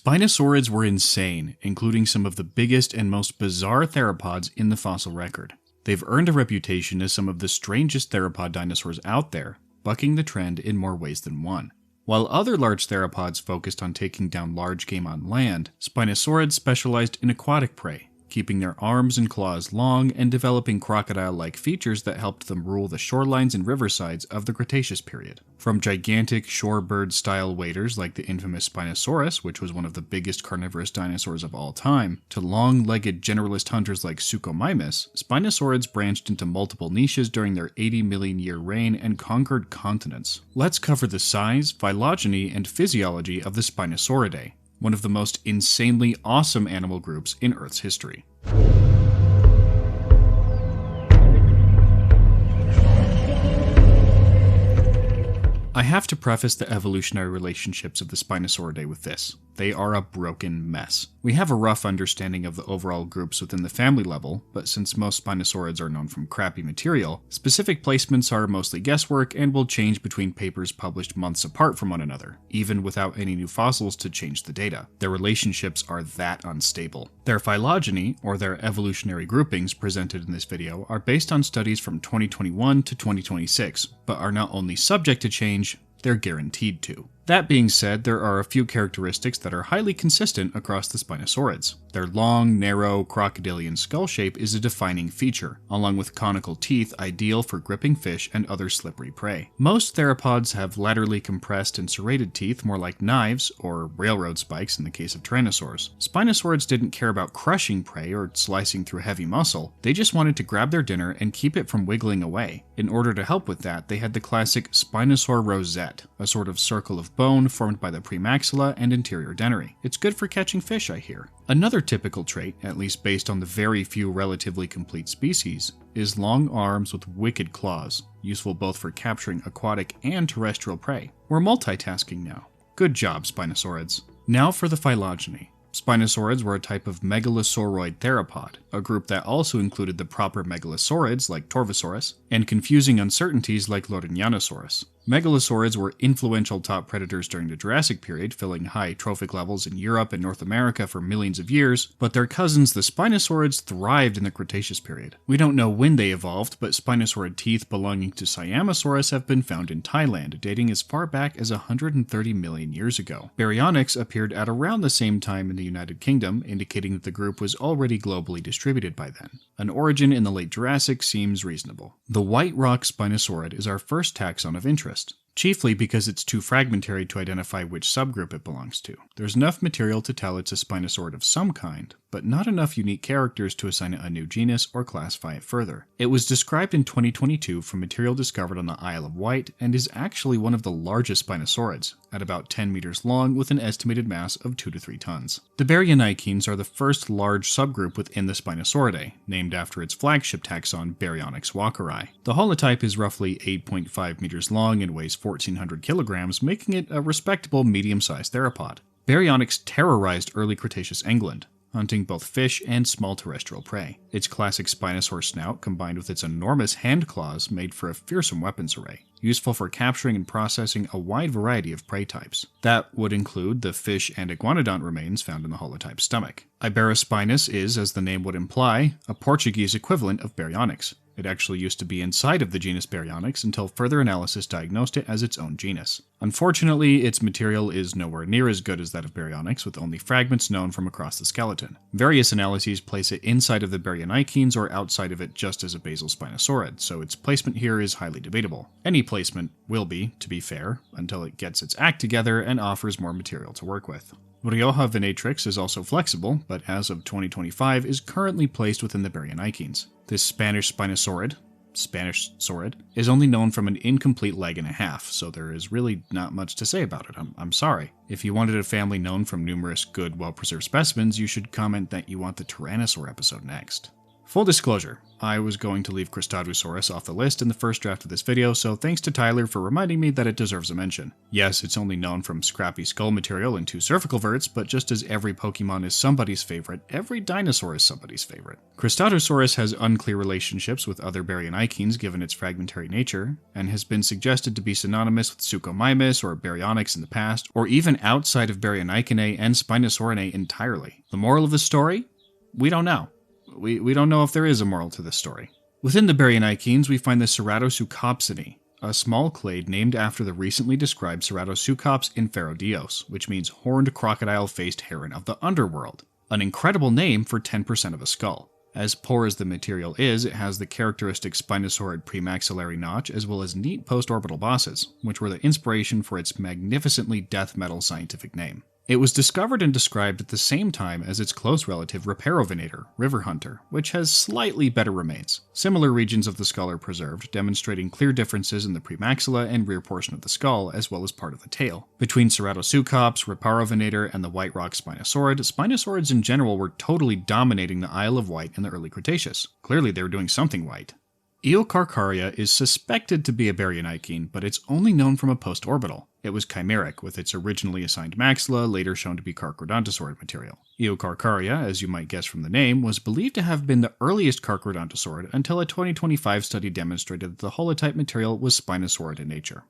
Spinosaurids were insane, including some of the biggest and most bizarre theropods in the fossil record. They've earned a reputation as some of the strangest theropod dinosaurs out there, bucking the trend in more ways than one. While other large theropods focused on taking down large game on land, Spinosaurids specialized in aquatic prey, keeping their arms and claws long and developing crocodile-like features that helped them rule the shorelines and riversides of the Cretaceous period. From gigantic shorebird-style waders like the infamous Spinosaurus, which was one of the biggest carnivorous dinosaurs of all time, to long-legged generalist hunters like Suchomimus, Spinosaurids branched into multiple niches during their 80 million year reign and conquered continents. Let's cover the size, phylogeny, and physiology of the Spinosauridae, one of the most insanely awesome animal groups in Earth's history. I have to preface the evolutionary relationships of the Spinosauridae with this. They are a broken mess. We have a rough understanding of the overall groups within the family level, but since most Spinosaurids are known from crappy material, specific placements are mostly guesswork and will change between papers published months apart from one another, even without any new fossils to change the data. Their relationships are that unstable. Their phylogeny, or their evolutionary groupings presented in this video, are based on studies from 2021 to 2026, but are not only subject to change, they're guaranteed to. That being said, there are a few characteristics that are highly consistent across the Spinosaurids. Their long, narrow, crocodilian skull shape is a defining feature, along with conical teeth ideal for gripping fish and other slippery prey. Most theropods have laterally compressed and serrated teeth more like knives, or railroad spikes in the case of tyrannosaurs. Spinosaurids didn't care about crushing prey or slicing through heavy muscle, they just wanted to grab their dinner and keep it from wiggling away. In order to help with that, they had the classic Spinosaur rosette, a sort of circle of bone formed by the premaxilla and interior dentary. It's good for catching fish, I hear. Another typical trait, at least based on the very few relatively complete species, is long arms with wicked claws, useful both for capturing aquatic and terrestrial prey. We're multitasking now. Good job, Spinosaurids. Now for the phylogeny. Spinosaurids were a type of megalosauroid theropod, a group that also included the proper megalosaurids like Torvosaurus, and confusing uncertainties like Lorinianosaurus. Megalosaurids were influential top predators during the Jurassic period, filling high trophic levels in Europe and North America for millions of years, but their cousins the Spinosaurids thrived in the Cretaceous period. We don't know when they evolved, but Spinosaurid teeth belonging to Siamosaurus have been found in Thailand, dating as far back as 130 million years ago. Baryonyx appeared at around the same time in the United Kingdom, indicating that the group was already globally distributed by then. An origin in the late Jurassic seems reasonable. The white rock Spinosaurid is our first taxon of interest, chiefly because it's too fragmentary to identify which subgroup it belongs to. There's enough material to tell it's a Spinosaurid of some kind, but not enough unique characters to assign it a new genus or classify it further. It was described in 2022 from material discovered on the Isle of Wight and is actually one of the largest Spinosaurids, at about 10 meters long with an estimated mass of 2 to 3 tons. The Baryonychines are the first large subgroup within the Spinosauridae, named after its flagship taxon Baryonyx walkeri. The holotype is roughly 8.5 meters long and weighs 1,400 kilograms, making it a respectable medium-sized theropod. Baryonyx terrorized early Cretaceous England, hunting both fish and small terrestrial prey. Its classic Spinosaur snout combined with its enormous hand claws made for a fearsome weapons array, useful for capturing and processing a wide variety of prey types. That would include the fish and iguanodont remains found in the holotype's stomach. Iberospinus is, as the name would imply, a Portuguese equivalent of Baryonyx. It actually used to be inside of the genus Baryonyx until further analysis diagnosed it as its own genus. Unfortunately, its material is nowhere near as good as that of Baryonyx, with only fragments known from across the skeleton. Various analyses place it inside of the Baryonychines or outside of it just as a basal Spinosaurid, so its placement here is highly debatable. Any placement will be, to be fair, until it gets its act together and offers more material to work with. Rioja venatrix is also flexible, but as of 2025 is currently placed within the Baryonychines. This Spanish Spinosaurid, is only known from an incomplete leg and a half, so there is really not much to say about it. I'm sorry. If you wanted a family known from numerous good, well-preserved specimens, you should comment that you want the Tyrannosaur episode next. Full disclosure, I was going to leave Cretaceous off the list in the first draft of this video, so thanks to Tyler for reminding me that it deserves a mention. Yes, it's only known from scrappy skull material and 2 cervical verts, but just as every Pokemon is somebody's favorite, every dinosaur is somebody's favorite. Cretaceous has unclear relationships with other Baryonychines given its fragmentary nature, and has been suggested to be synonymous with Suchomimus or Baryonyx in the past, or even outside of Baryonychinae and Spinosaurinae entirely. The moral of the story? We don't know. We don't know if there is a moral to this story. Within the Baryonychines, we find the Ceratoseuchopsinae, a small clade named after the recently described Ceratoseuchops inferodios, which means horned crocodile-faced heron of the underworld. An incredible name for 10% of a skull. As poor as the material is, it has the characteristic Spinosaurid premaxillary notch as well as neat post-orbital bosses, which were the inspiration for its magnificently death metal scientific name. It was discovered and described at the same time as its close relative Rhiperovenator, river hunter, which has slightly better remains. Similar regions of the skull are preserved, demonstrating clear differences in the premaxilla and rear portion of the skull, as well as part of the tail. Between Ceratoseuchops, Rhiperovenator, and the White Rock Spinosaurid, Spinosaurids in general were totally dominating the Isle of Wight in the early Cretaceous. Clearly they were doing something white. Eocarcharia is suspected to be a Baryonychine, but it's only known from a post-orbital. It was chimeric, with its originally assigned maxilla later shown to be Carcharodontosaurid material. Eocarcharia, as you might guess from the name, was believed to have been the earliest Carcharodontosaurid until a 2025 study demonstrated that the holotype material was Spinosaurid in nature.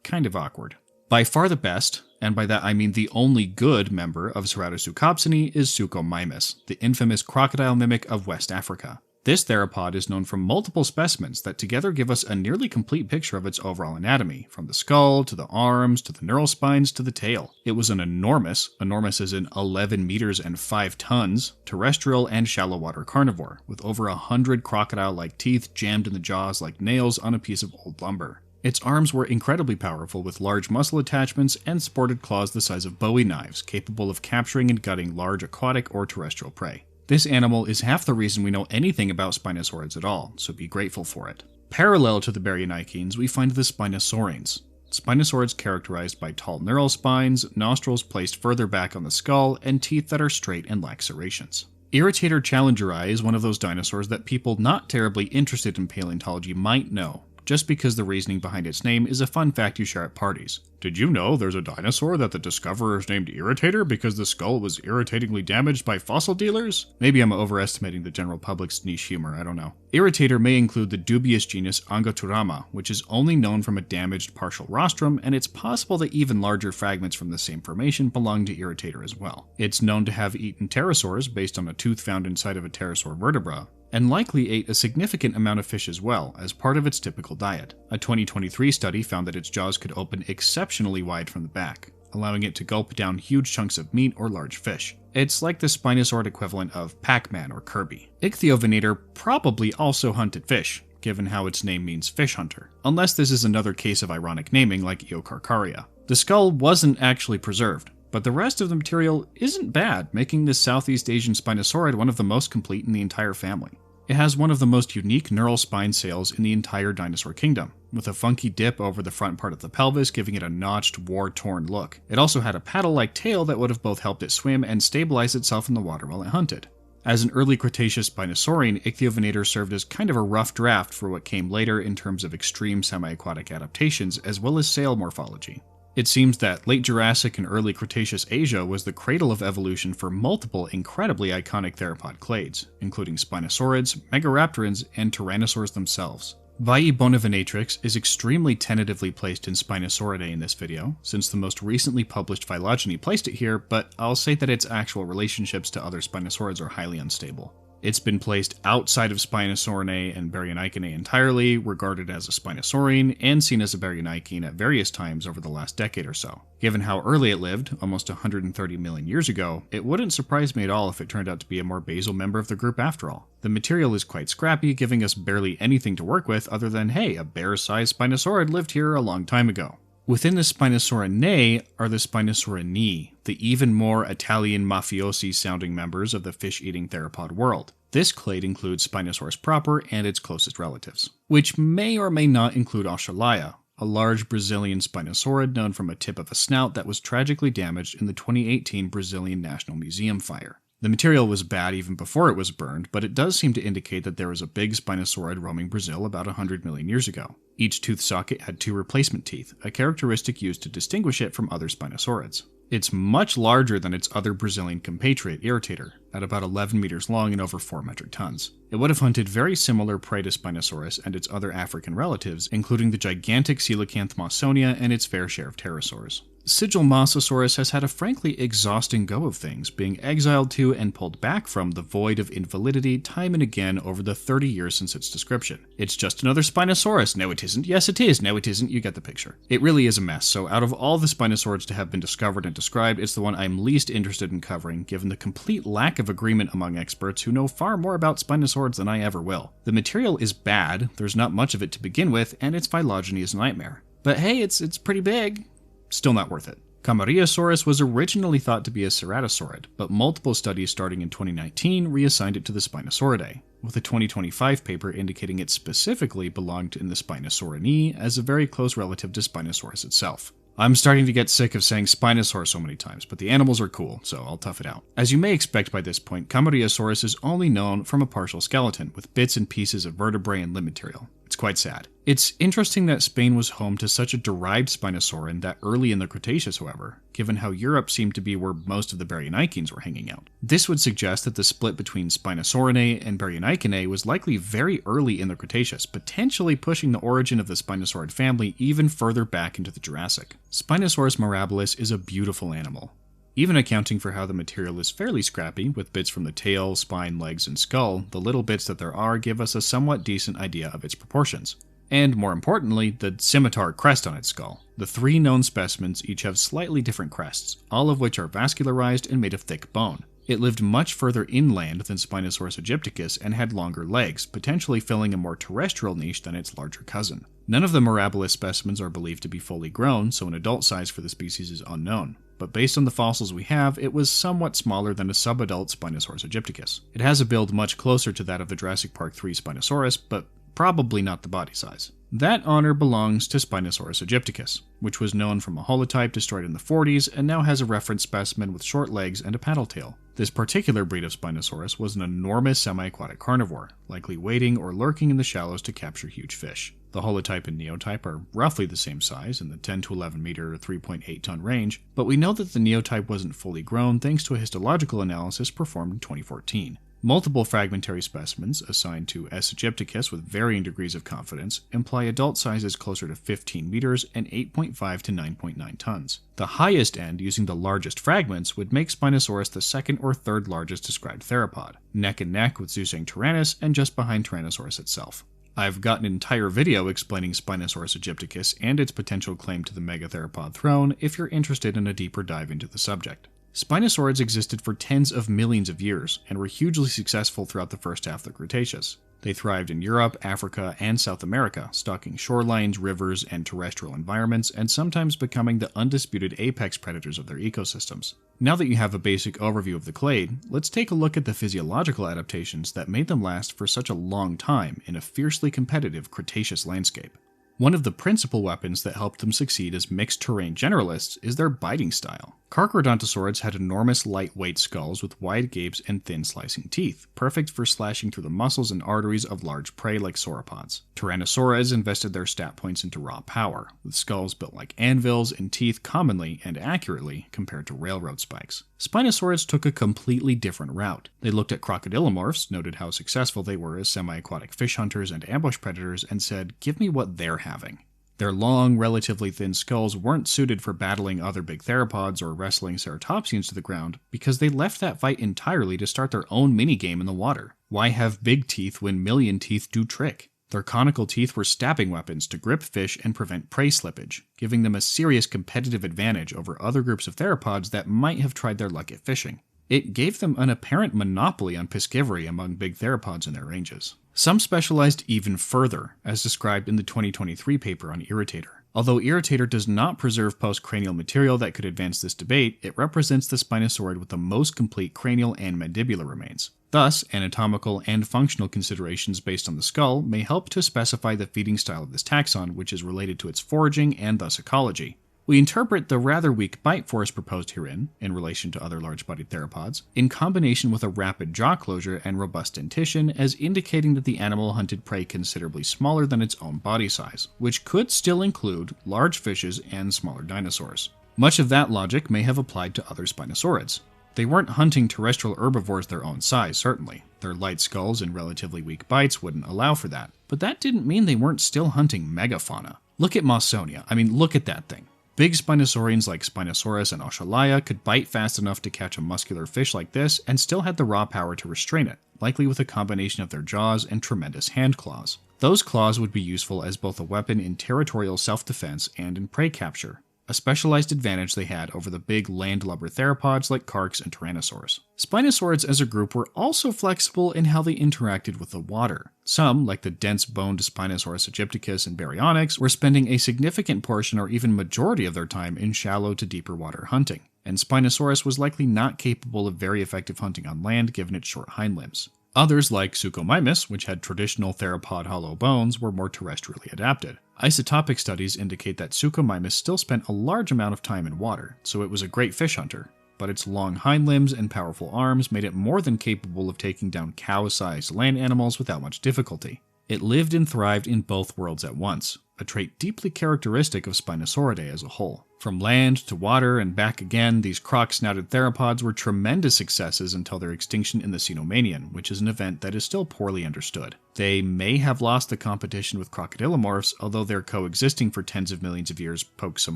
Kind of awkward. By far the best, and by that I mean the only good member of Ceratoseuchopsinae is Suchomimus, the infamous crocodile mimic of West Africa. This theropod is known from multiple specimens that together give us a nearly complete picture of its overall anatomy, from the skull, to the arms, to the neural spines, to the tail. It was an enormous as in 11 meters and 5 tons, terrestrial and shallow water carnivore, with over 100 crocodile-like teeth jammed in the jaws like nails on a piece of old lumber. Its arms were incredibly powerful with large muscle attachments and sported claws the size of Bowie knives, capable of capturing and gutting large aquatic or terrestrial prey. This animal is half the reason we know anything about Spinosaurids at all, so be grateful for it. Parallel to the Baryonychines, we find the Spinosaurins. Spinosaurids characterized by tall neural spines, nostrils placed further back on the skull, and teeth that are straight and lack serrations. Irritator challengeri is one of those dinosaurs that people not terribly interested in paleontology might know, just because the reasoning behind its name is a fun fact you share at parties. Did you know there's a dinosaur that the discoverers named Irritator because the skull was irritatingly damaged by fossil dealers? Maybe I'm overestimating the general public's niche humor, I don't know. Irritator may include the dubious genus Angoturama, which is only known from a damaged partial rostrum, and it's possible that even larger fragments from the same formation belong to Irritator as well. It's known to have eaten pterosaurs based on a tooth found inside of a pterosaur vertebra, and likely ate a significant amount of fish as well, as part of its typical diet. A 2023 study found that its jaws could open exceptionally wide from the back, allowing it to gulp down huge chunks of meat or large fish. It's like the Spinosaurid equivalent of Pac-Man or Kirby. Ichthyovenator probably also hunted fish, given how its name means fish hunter, unless this is another case of ironic naming like Eocarcharia. The skull wasn't actually preserved, but the rest of the material isn't bad, making this Southeast Asian Spinosaurid one of the most complete in the entire family. It has one of the most unique neural spine sails in the entire dinosaur kingdom, with a funky dip over the front part of the pelvis giving it a notched, war-torn look. It also had a paddle-like tail that would have both helped it swim and stabilize itself in the water while it hunted. As an early Cretaceous Spinosaurine, Ichthyovenator served as kind of a rough draft for what came later in terms of extreme semi-aquatic adaptations as well as sail morphology. It seems that late Jurassic and early Cretaceous Asia was the cradle of evolution for multiple incredibly iconic theropod clades, including Spinosaurids, Megaraptorans, and Tyrannosaurs themselves. Valle Bonavenatrix is extremely tentatively placed in Spinosauridae in this video, since the most recently published Phylogeny placed it here, but I'll say that its actual relationships to other Spinosaurids are highly unstable. It's been placed outside of Spinosaurinae and Baryonychinae entirely, regarded as a Spinosaurine, and seen as a Baryonychine at various times over the last decade or so. Given how early it lived, almost 130 million years ago, it wouldn't surprise me at all if it turned out to be a more basal member of the group after all. The material is quite scrappy, giving us barely anything to work with other than, hey, a bear-sized Spinosaurid lived here a long time ago. Within the Spinosaurinae are the Spinosaurinae, the even more Italian mafiosi-sounding members of the fish-eating theropod world. This clade includes Spinosaurus proper and its closest relatives, which may or may not include Australalia, a large Brazilian Spinosaurid known from a tip of a snout that was tragically damaged in the 2018 Brazilian National Museum fire. The material was bad even before it was burned, but it does seem to indicate that there was a big Spinosaurid roaming Brazil about 100 million years ago. Each tooth socket had 2 replacement teeth, a characteristic used to distinguish it from other Spinosaurids. It's much larger than its other Brazilian compatriot Irritator, at about 11 meters long and over 4 metric tons. It would have hunted very similar prey to Spinosaurus and its other African relatives, including the gigantic coelacanth Mawsonia and its fair share of pterosaurs. Sigilmosasaurus has had a frankly exhausting go of things, being exiled to and pulled back from the void of invalidity time and again over the 30 years since its description. It's just another Spinosaurus. No, it isn't. Yes, it is. No, it isn't. You get the picture. It really is a mess, so out of all the Spinosaurids to have been discovered and described, it's the one I'm least interested in covering, given the complete lack of agreement among experts who know far more about Spinosaurids than I ever will. The material is bad, there's not much of it to begin with, and its phylogeny is a nightmare. But hey, it's pretty big. Still not worth it. Camarasaurus was originally thought to be a ceratosaurid, but multiple studies starting in 2019 reassigned it to the Spinosauridae, with a 2025 paper indicating it specifically belonged in the Spinosaurinae as a very close relative to Spinosaurus itself. I'm starting to get sick of saying Spinosaur so many times, but the animals are cool, so I'll tough it out. As you may expect by this point, Camarasaurus is only known from a partial skeleton, with bits and pieces of vertebrae and limb material. It's quite sad. It's interesting that Spain was home to such a derived Spinosaurin that early in the Cretaceous, however, given how Europe seemed to be where most of the Baryonychines were hanging out. This would suggest that the split between Spinosaurinae and Baryonychinae was likely very early in the Cretaceous, potentially pushing the origin of the Spinosaurid family even further back into the Jurassic. Spinosaurus mirabilis is a beautiful animal. Even accounting for how the material is fairly scrappy, with bits from the tail, spine, legs, and skull, the little bits that there are give us a somewhat decent idea of its proportions. And more importantly, the scimitar crest on its skull. The 3 known specimens each have slightly different crests, all of which are vascularized and made of thick bone. It lived much further inland than Spinosaurus aegyptiacus and had longer legs, potentially filling a more terrestrial niche than its larger cousin. None of the mirabilis specimens are believed to be fully grown, so an adult size for the species is unknown. But based on the fossils we have, it was somewhat smaller than a subadult Spinosaurus aegyptiacus. It has a build much closer to that of the Jurassic Park 3 Spinosaurus, but probably not the body size. That honor belongs to Spinosaurus aegyptiacus, which was known from a holotype destroyed in the 40s and now has a reference specimen with short legs and a paddle tail. This particular breed of Spinosaurus was an enormous semi-aquatic carnivore, likely wading or lurking in the shallows to capture huge fish. The holotype and neotype are roughly the same size, in the 10 to 11 meter, 3.8 ton range, but we know that the neotype wasn't fully grown thanks to a histological analysis performed in 2014. Multiple fragmentary specimens, assigned to S. aegyptiacus with varying degrees of confidence, imply adult sizes closer to 15 meters and 8.5 to 9.9 tons. The highest end, using the largest fragments, would make Spinosaurus the second or third largest described theropod, neck and neck with Zeusanctyrannus and just behind Tyrannosaurus itself. I've got an entire video explaining Spinosaurus aegyptiacus and its potential claim to the megatheropod throne if you're interested in a deeper dive into the subject. Spinosaurids existed for tens of millions of years and were hugely successful throughout the first half of the Cretaceous. They thrived in Europe, Africa, and South America, stalking shorelines, rivers, and terrestrial environments, and sometimes becoming the undisputed apex predators of their ecosystems. Now that you have a basic overview of the clade, let's take a look at the physiological adaptations that made them last for such a long time in a fiercely competitive Cretaceous landscape. One of the principal weapons that helped them succeed as mixed-terrain generalists is their biting style. Carcharodontosaurids had enormous lightweight skulls with wide gapes and thin slicing teeth, perfect for slashing through the muscles and arteries of large prey like sauropods. Tyrannosaurids invested their stat points into raw power, with skulls built like anvils and teeth commonly and accurately compared to railroad spikes. Spinosaurids took a completely different route. They looked at crocodilomorphs, noted how successful they were as semi-aquatic fish hunters and ambush predators, and said, "Give me what they're having." Their long, relatively thin skulls weren't suited for battling other big theropods or wrestling ceratopsians to the ground because they left that fight entirely to start their own minigame in the water. Why have big teeth when million teeth do trick? Their conical teeth were stabbing weapons to grip fish and prevent prey slippage, giving them a serious competitive advantage over other groups of theropods that might have tried their luck at fishing. It gave them an apparent monopoly on piscivory among big theropods in their ranges. Some specialized even further, as described in the 2023 paper on Irritator. Although Irritator does not preserve postcranial material that could advance this debate, it represents the Spinosaurid with the most complete cranial and mandibular remains. Thus, anatomical and functional considerations based on the skull may help to specify the feeding style of this taxon, which is related to its foraging and thus ecology. We interpret the rather weak bite force proposed herein, in relation to other large-bodied theropods, in combination with a rapid jaw closure and robust dentition as indicating that the animal hunted prey considerably smaller than its own body size, which could still include large fishes and smaller dinosaurs. Much of that logic may have applied to other Spinosaurids. They weren't hunting terrestrial herbivores their own size, certainly. Their light skulls and relatively weak bites wouldn't allow for that. But that didn't mean they weren't still hunting megafauna. Look at Mawsonia. Look at that thing. Big Spinosaurians like Spinosaurus and Oshalaia could bite fast enough to catch a muscular fish like this and still had the raw power to restrain it, likely with a combination of their jaws and tremendous hand claws. Those claws would be useful as both a weapon in territorial self-defense and in prey capture, a specialized advantage they had over the big landlubber theropods like Carcs and Tyrannosaurs. Spinosaurids as a group were also flexible in how they interacted with the water. Some, like the dense-boned Spinosaurus aegyptiacus and Baryonyx, were spending a significant portion or even majority of their time in shallow to deeper water hunting, and Spinosaurus was likely not capable of very effective hunting on land given its short hind limbs. Others, like Suchomimus, which had traditional theropod hollow bones, were more terrestrially adapted. Isotopic studies indicate that Suchomimus still spent a large amount of time in water, so it was a great fish hunter, but its long hind limbs and powerful arms made it more than capable of taking down cow-sized land animals without much difficulty. It lived and thrived in both worlds at once, a trait deeply characteristic of Spinosauridae as a whole. From land to water and back again, these croc-snouted theropods were tremendous successes until their extinction in the Cenomanian, which is an event that is still poorly understood. They may have lost the competition with crocodilomorphs, although their coexisting for tens of millions of years pokes some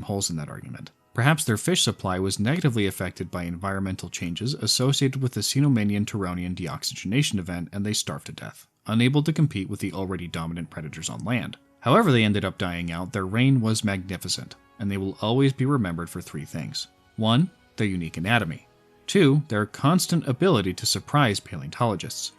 holes in that argument. Perhaps their fish supply was negatively affected by environmental changes associated with the Cenomanian-Turonian deoxygenation event, and they starved to death, unable to compete with the already dominant predators on land. However they ended up dying out, their reign was magnificent, and they will always be remembered for three things. 1. Their unique anatomy. 2. Their constant ability to surprise paleontologists.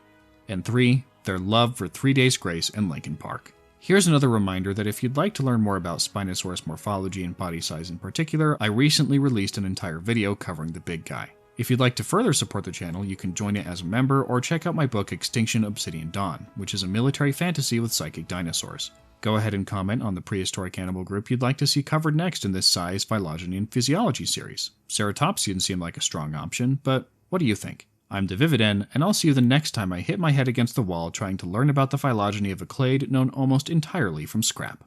And 3. Their love for 3 Days Grace and Lincoln Park. Here's another reminder that if you'd like to learn more about Spinosaurus morphology and body size in particular, I recently released an entire video covering the big guy. If you'd like to further support the channel, you can join it as a member or check out my book Extinction, Obsidian Dawn, which is a military fantasy with psychic dinosaurs. Go ahead and comment on the prehistoric animal group you'd like to see covered next in this size, Phylogeny, and Physiology series. Ceratopsians seem like a strong option, but what do you think? I'm the Vividen, and I'll see you the next time I hit my head against the wall trying to learn about the phylogeny of a clade known almost entirely from scrap.